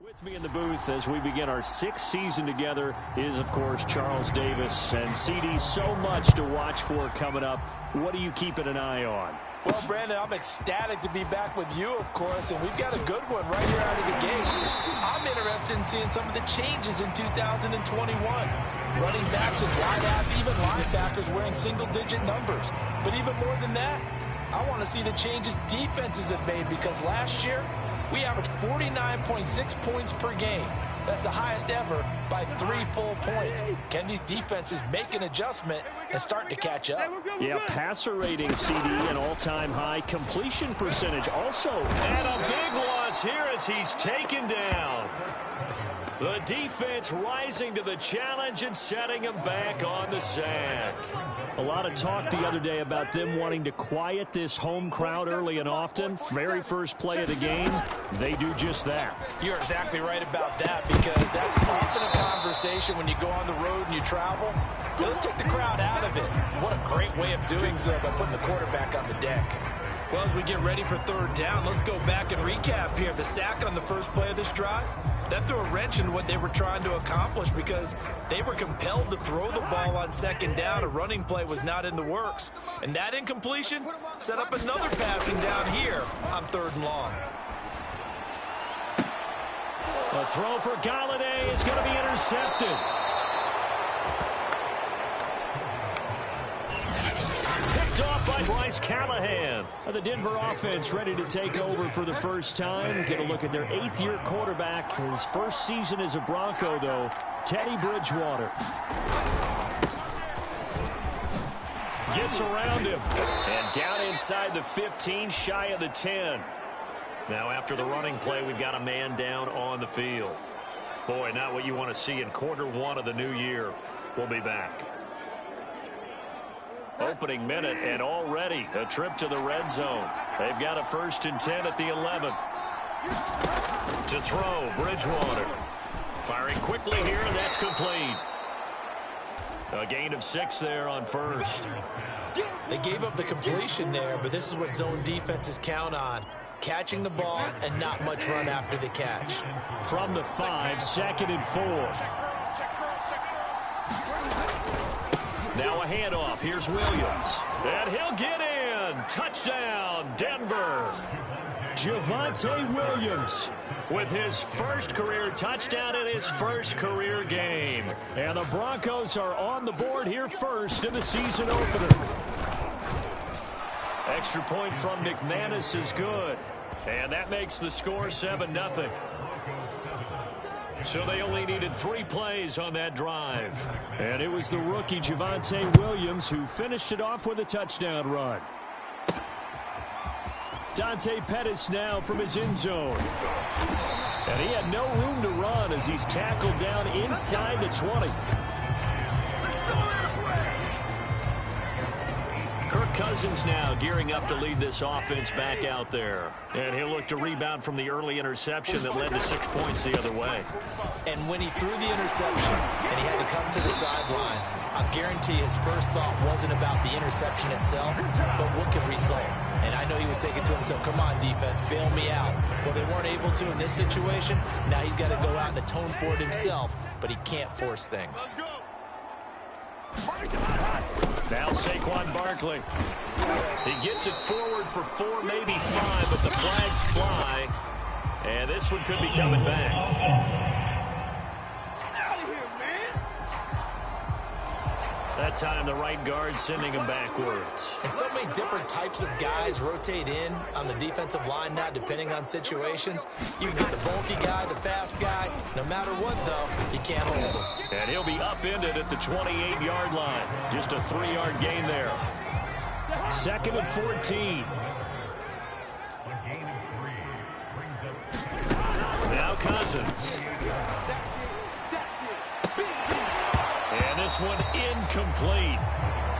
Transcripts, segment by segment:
With me in the booth as we begin our 6th season together is, of course, Charles Davis. And CD, so much to watch for coming up. What are you keeping an eye on? Well, Brandon, I'm ecstatic to be back with you, of course, and we've got a good one right here out of the gates. I'm interested in seeing some of the changes in 2021. Running backs and wideouts, even linebackers wearing single-digit numbers. But even more than that, I want to see the changes defenses have made, because last year, we averaged 49.6 points per game. That's the highest ever by 3 full points. Can these defenses make an adjustment and start to catch up? Yeah, passer rating, CD, an all-time high. Completion percentage also. And a big loss here as he's taken down. The defense rising to the challenge and setting him back on the sack. A lot of talk the other day about them wanting to quiet this home crowd early and often. Very first play of the game, they do just that. You're exactly right about that, because that's often a conversation when you go on the road and you travel. Let's take the crowd out of it. What a great way of doing so by putting the quarterback on the deck. Well, as we get ready for third down, let's go back and recap here. The sack on the first play of this drive, that threw a wrench in what they were trying to accomplish, because they were compelled to throw the ball on second down. A running play was not in the works. And that incompletion set up another passing down here on third and long. A throw for Galladay is going to be intercepted. Off by Bryce Callahan. The Denver offense ready to take over for the first time. Get a look at their 8th-year quarterback. His first season as a Bronco, though, Teddy Bridgewater. Gets around him. And down inside the 15, shy of the 10. Now after the running play, we've got a man down on the field. Boy, not what you want to see in quarter 1 of the new year. We'll be back. Opening minute, and already a trip to the red zone. They've got a 1st and 10 at the 11. To throw, Bridgewater. Firing quickly here, and that's complete. A gain of 6 there on first. They gave up the completion there, but this is what zone defenses count on. Catching the ball and not much run after the catch. From the 5, 2nd and 4. Now a handoff. Here's Williams. And he'll get in. Touchdown, Denver. Javonte Williams with his first career touchdown in his first career game. And the Broncos are on the board here first in the season opener. Extra point from McManus is good. And that makes the score 7-0. So they only needed 3 plays on that drive. And it was the rookie Javonte Williams who finished it off with a touchdown run. Dante Pettis now from his end zone. And he had no room to run as he's tackled down inside the 20. Kirk Cousins now gearing up to lead this offense back out there. And he'll look to rebound from the early interception that led to 6 points the other way. And when he threw the interception and he had to come to the sideline, I guarantee his first thought wasn't about the interception itself, but what could result. And I know he was thinking to himself, come on, defense, bail me out. Well, they weren't able to in this situation. Now he's got to go out and atone for it himself, but he can't force things. Now Saquon Barkley. He gets it forward for 4, maybe 5, but the flags fly. And this one could be coming back. That that time the right guard sending him backwards. And so many different types of guys rotate in on the defensive line now, depending on situations. You can get the bulky guy, the fast guy. No matter what, though, you can't hold him. And he'll be upended at the 28-yard line. Just a 3-yard gain there. 2nd and 14. Now Cousins. And this one incomplete.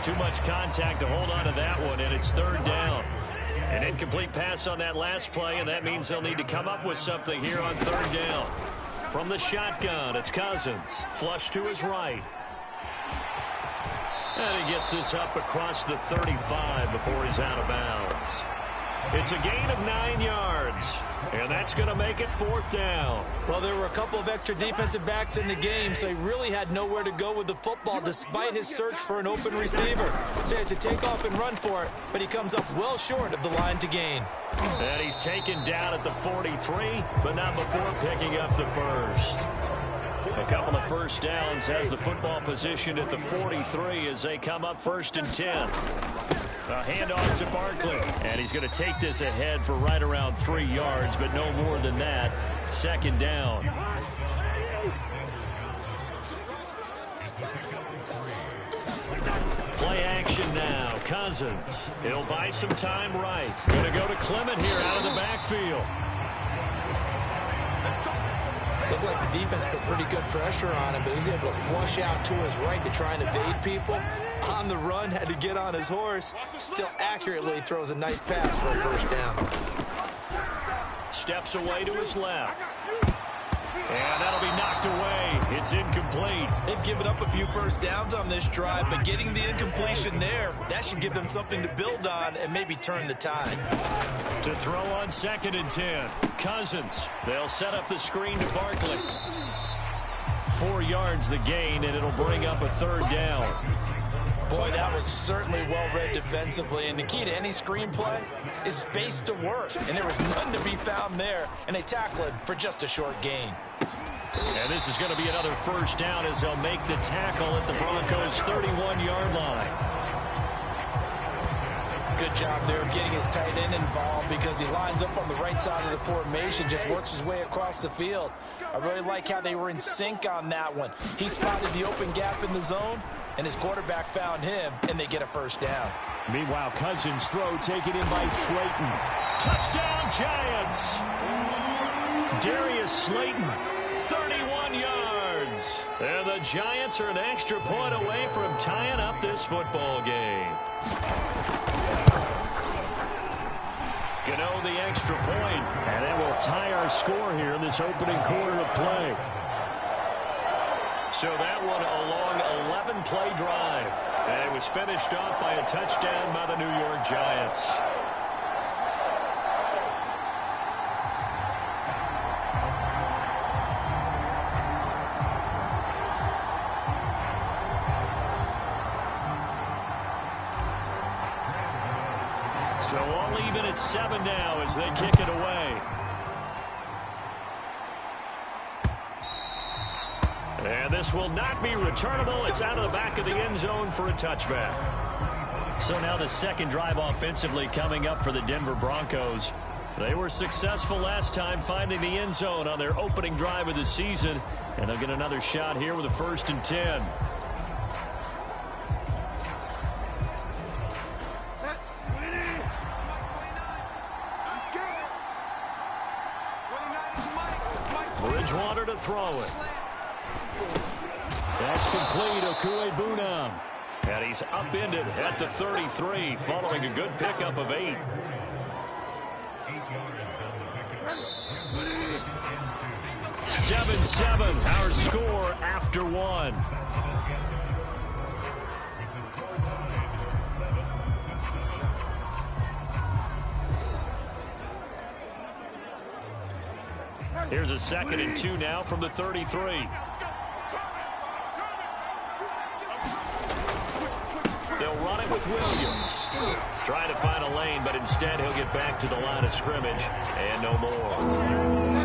Too much contact to hold on to that one, and it's 3rd down. An incomplete pass on that last play, and that means they'll need to come up with something here on 3rd down. From the shotgun, it's Cousins. Flush to his right. And he gets this up across the 35 before he's out of bounds. It's a gain of 9 yards, and that's going to make it 4th down. Well, there were a couple of extra defensive backs in the game, so he really had nowhere to go with the football despite his search for an open receiver. So he has to take off and run for it, but he comes up well short of the line to gain. And he's taken down at the 43, but not before picking up the first. A couple of first downs has the football position at the 43 as they come up 1st and 10. A handoff to Barkley, and he's going to take this ahead for right around 3 yards, but no more than that. 2nd down. Play action now. Cousins. He'll buy some time right. Going to go to Clement here out of the backfield. Looked like the defense put pretty good pressure on him, but he's able to flush out to his right to try and evade people. On the run, had to get on his horse. Still accurately throws a nice pass for a 1st down. Steps away to his left. And that'll be knocked away. It's incomplete. They've given up a few first downs on this drive, but getting the incompletion there, that should give them something to build on and maybe turn the tide. To throw on 2nd and 10. Cousins. They'll set up the screen to Barkley. 4 yards the gain, and it'll bring up a 3rd down. Boy, that was certainly well-read defensively, and the key to any screenplay is space to work, and there was none to be found there, and they tackled it for just a short gain. And this is going to be another 1st down as they'll make the tackle at the Broncos' 31-yard line. Good job there of getting his tight end involved because he lines up on the right side of the formation, just works his way across the field. I really like how they were in sync on that one. He spotted the open gap in the zone, and his quarterback found him, and they get a 1st down. Meanwhile, Cousins' throw taken in by Slayton. Touchdown, Giants! Darius Slayton, 31 yards. And the Giants are an extra point away from tying up this football game. Gano the extra point, and that will tie our score here in this opening quarter of play. So that one a long 11-play drive, and it was finished off by a touchdown by the New York Giants. So all even at 7 now as they kick it away. And this will not be returnable. It's out of the back of the end zone for a touchback. So now the 2nd drive offensively coming up for the Denver Broncos. They were successful last time finding the end zone on their opening drive of the season. And they'll get another shot here with a 1st and 10. Bridgewater to throw it. That's complete. Okuebunam. And he's upended at the 33 following a good pickup of 8. Seven, our score after 1. Here's a 2nd and 2 now from the 33. They'll run it with Williams. Trying to find a lane, but instead he'll get back to the line of scrimmage and no more.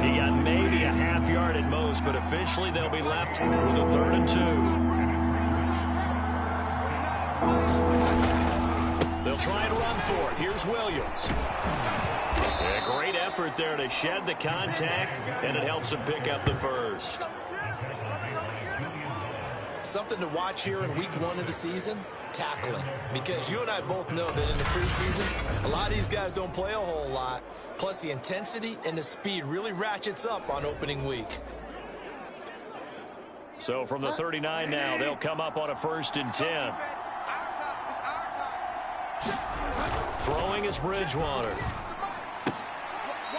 He got maybe a half yard at most, but officially they'll be left with a 3rd and 2. They'll try and run for it. Here's Williams. A great effort there to shed the contact, and it helps him pick up the first. Something to watch here in week 1 of the season, tackling. Because you and I both know that in the preseason, a lot of these guys don't play a whole lot. Plus, the intensity and the speed really ratchets up on opening week. So from the 39 now, they'll come up on a 1st and 10. Throwing is Bridgewater.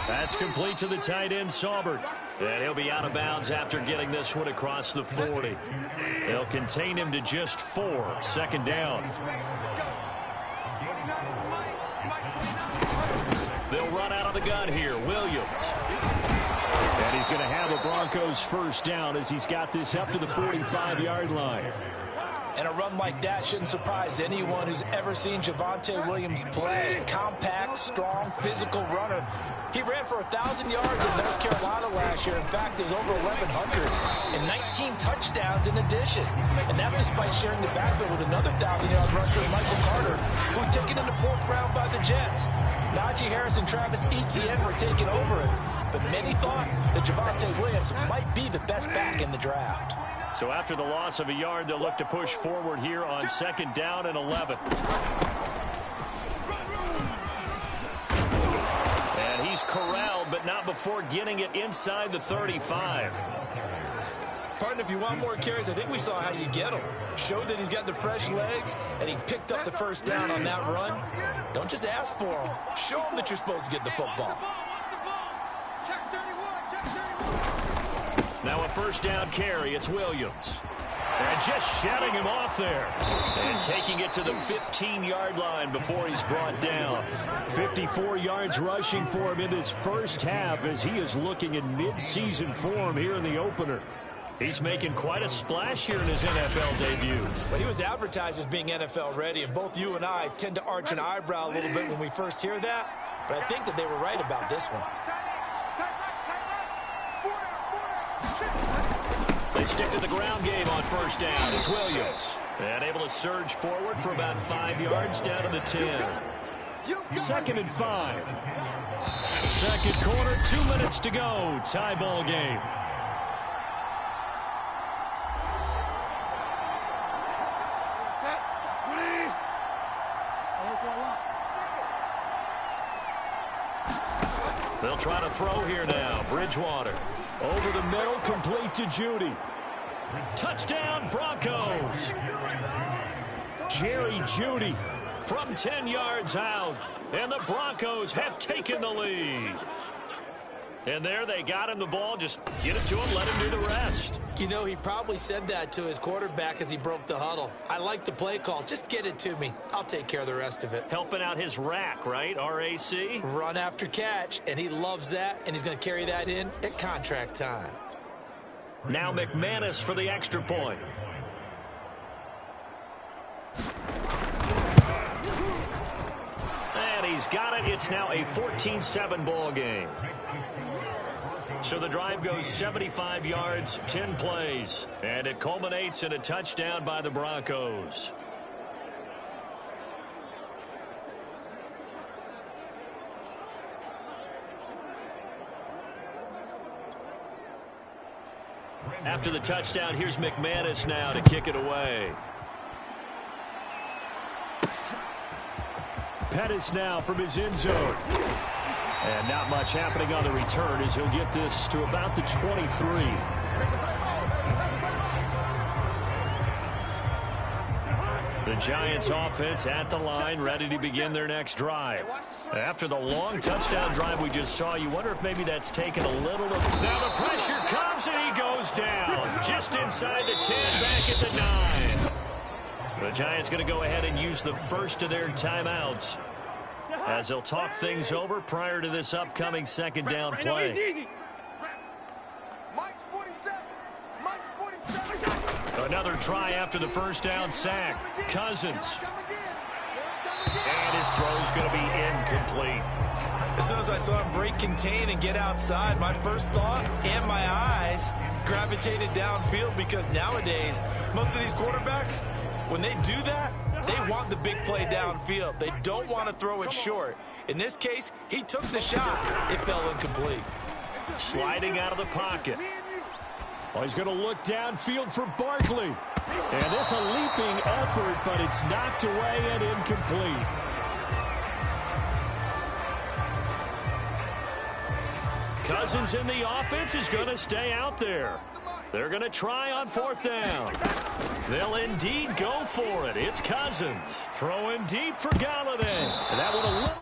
That's complete to the tight end, Saubert. And he'll be out of bounds after getting this one across the 40. They'll contain him to just 4. 2nd down. They'll run out of the gun here. Williams. And he's going to have a Broncos 1st down as he's got this up to the 45-yard line. And a run like that shouldn't surprise anyone who's ever seen Javonte Williams play. Compact, strong, physical runner. He ran for 1,000 yards in North Carolina last year. In fact, it was over 1,100 and 19 touchdowns in addition. And that's despite sharing the backfield with another 1,000-yard rusher, Michael Carter, who was taken in the 4th round by the Jets. Najee Harris and Travis Etienne were taking over him. But many thought that Javonte Williams might be the best back in the draft. So after the loss of a yard, they'll look to push forward here on 2nd down and 11. And he's corralled, but not before getting it inside the 35. Partner, if you want more carries, I think we saw how you get him. Showed that he's got the fresh legs, and he picked up the 1st down on that run. Don't just ask for him. Show him that you're supposed to get the football. Now a 1st down carry. It's Williams. And just shutting him off there. And taking it to the 15-yard line before he's brought down. 54 yards rushing for him in his 1st half as he is looking in mid-season form here in the opener. He's making quite a splash here in his NFL debut. Well, he was advertised as being NFL ready, and both you and I tend to arch an eyebrow a little bit when we first hear that. But I think that they were right about this one. They stick to the ground game on 1st down. It's Williams. And able to surge forward for about 5 yards down to the 10. 2nd and 5. 2nd quarter, 2 minutes to go. Tie ball game. They'll try to throw here now. Bridgewater. Over the middle, complete to Judy. Touchdown, Broncos. Jerry Judy from 10 yards out. And the Broncos have taken the lead. And there they got him the ball. Just get it to him, let him do the rest. You know, he probably said that to his quarterback as he broke the huddle. I like the play call. Just get it to me. I'll take care of the rest of it. Helping out his rack, right? RAC? Run after catch, and he loves that, and he's going to carry that in at contract time. Now McManus for the extra point. And he's got it. It's now a 14-7 ball game. So the drive goes 75 yards, 10 plays, and it culminates in a touchdown by the Broncos. After the touchdown, here's McManus now to kick it away. Pettis now from his end zone. And not much happening on the return as he'll get this to about the 23. The Giants offense at the line, ready to begin their next drive. After the long touchdown drive we just saw, you wonder if maybe that's taken a little of... Now the pressure comes and he goes down. Just inside the 10, back at the 9. The Giants going to go ahead and use the first of their timeouts as they'll talk things over prior to this upcoming 2nd down play. Another try after the 1st down sack. Cousins. And his throw's going to be incomplete. As soon as I saw him break contain and get outside, my first thought and my eyes gravitated downfield, because nowadays most of these quarterbacks, when they do that, They want the big play downfield. They don't want to throw it short. In this case, he took the shot. It fell incomplete. Sliding out of the pocket. Well, he's going to look downfield for Barkley. And this a leaping effort, but it's knocked away and incomplete. Cousins in the offense is going to stay out there. They're going to try on 4th down. They'll indeed go for it. It's Cousins throwing deep for Galladay. And that would have